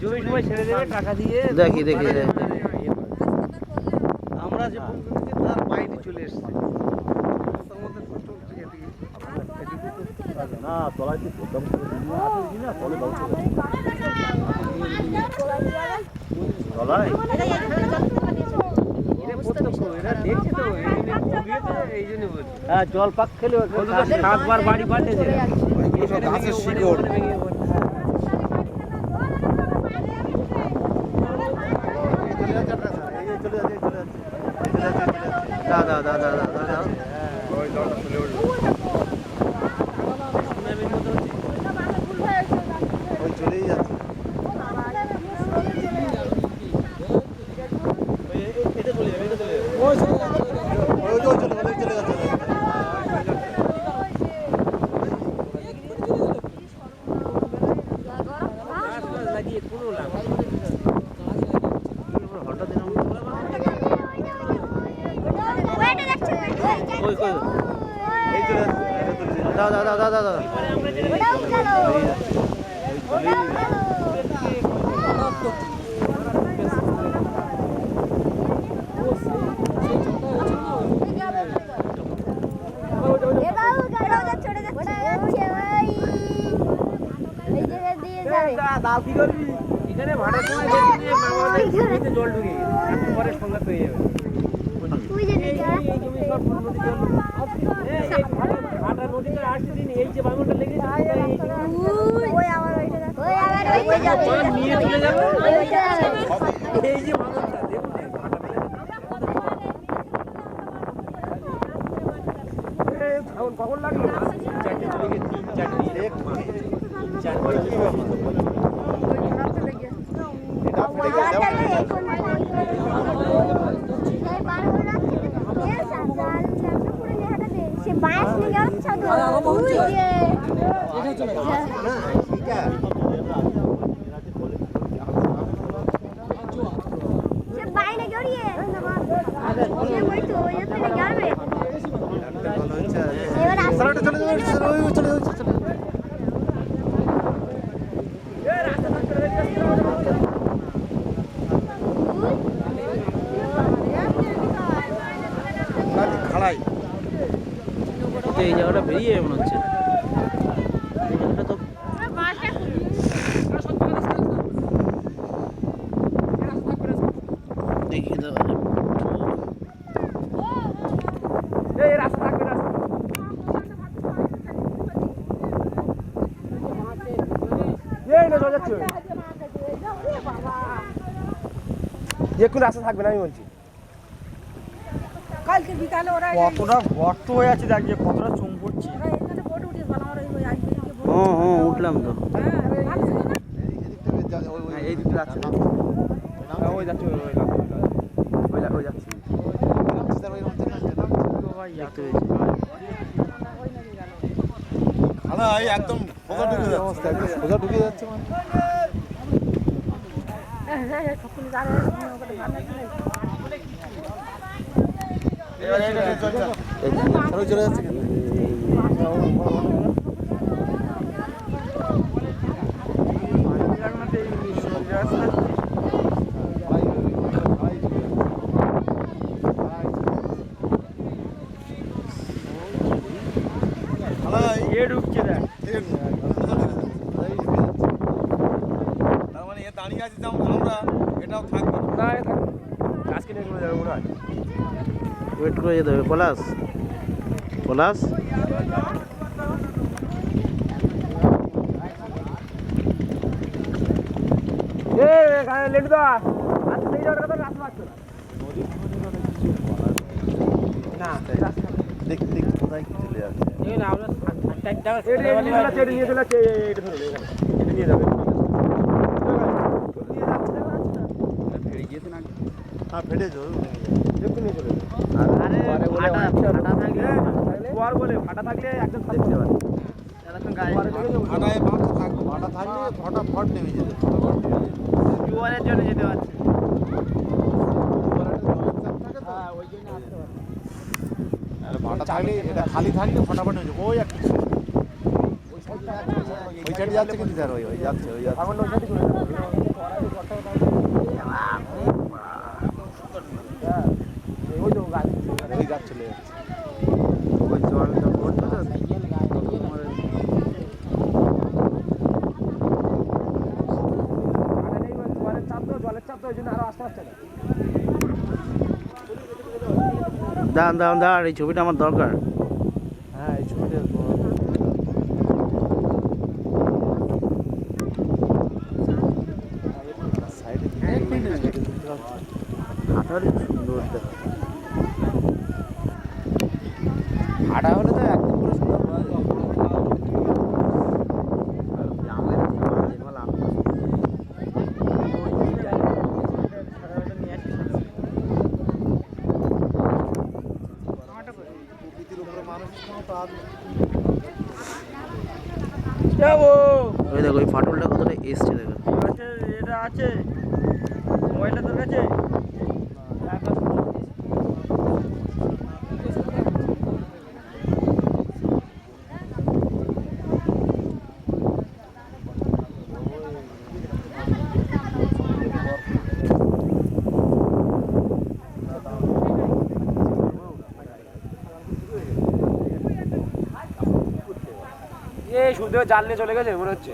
জমি সময় ছেড়ে দেবে টাকা দিয়ে। দেখি আমরা যে তার বাইরে চলে এসেছি। না তলায় কি প্রথম না তলে তলায় হ্যাঁ জল পাক খেলে সাতবার বাড়ি পাঠিয়েছে। গাছের শিকড় চলেই যাচ্ছে। এখানে ভাড়ার সময় জল ঢুকে পরে সংঘাত হয়ে যাবে। ভাটা নদীটা আসছে দিন এই যে বাঙনটা লেগেছে নিয়ে চলে যাবে। এই যে বাঙনটা দেখুন কখন লাগলো চারটে চলে গেছে। এই জায়গাটা বেরিয়ে মনে হচ্ছে। দেখি দেখুন রাস্তা থাকবে না আমি বলছি। কালকে বিকালে ওরা কতটা গর্ত হয়ে আছে দেখ যে কতটা চুম পড়ছে। এখানে ফটো উঠিয়ে ভালো আমরা ওই আজকে উঠলাম তো এই দিকে যাচ্ছে না ওই যাচ্ছে ওই যাচ্ছে একদম সোজা ঢুকে যাচ্ছে মানে চলে যাচ্ছে কিন্তু তার মানে দাঁড়িয়ে আছি আমরা এটাও থাকবে না আজকে নিয়ে চলে যাবে মনে হয়। ওয়েট করে যেতে হবে। পলাশ লেটুদা আজকে এই জায়গাটা রাস্তা পাচ্ছে না দেখ কোথায় কি চলে যাচ্ছে নিয়ে চলে যাচ্ছে। এটা নিয়ে যাবে ফেটে যাবে দেখুন নিয়ে চলে যাবে। ফাটা থাকলে একদম দেখতে পারে ফাটা থাকলে ফটাফট নেমে যেতে টিউবওয়েলের জন্য যেতে পারছে। ভাটা থাকলে এটা খালি থাকলে ফটাফট হয়ে যাবে। ওই একটা ওই সাইডে যাচ্ছে কিন্তু ওই যাচ্ছে তো ওই জন্য আরো আস্তে আস্তে না। দাঁড়ান দাঁড়ান দাঁড়ান, এই ছবিটা আমার দরকার। হ্যাঁ এই ছবিটা হাঁটারই সুন্দর দেখা। হাঁটা হলে তো একদম পুরো সুন্দর পাওয়া যায়। যাবো ওই দেখো ওই ফাটলটা কতটা এসছে দেখো। এটা আছে মোবাইলটা তোর কাছে এই শুধু জাল নিয়ে চলে গেছে মনে হচ্ছে।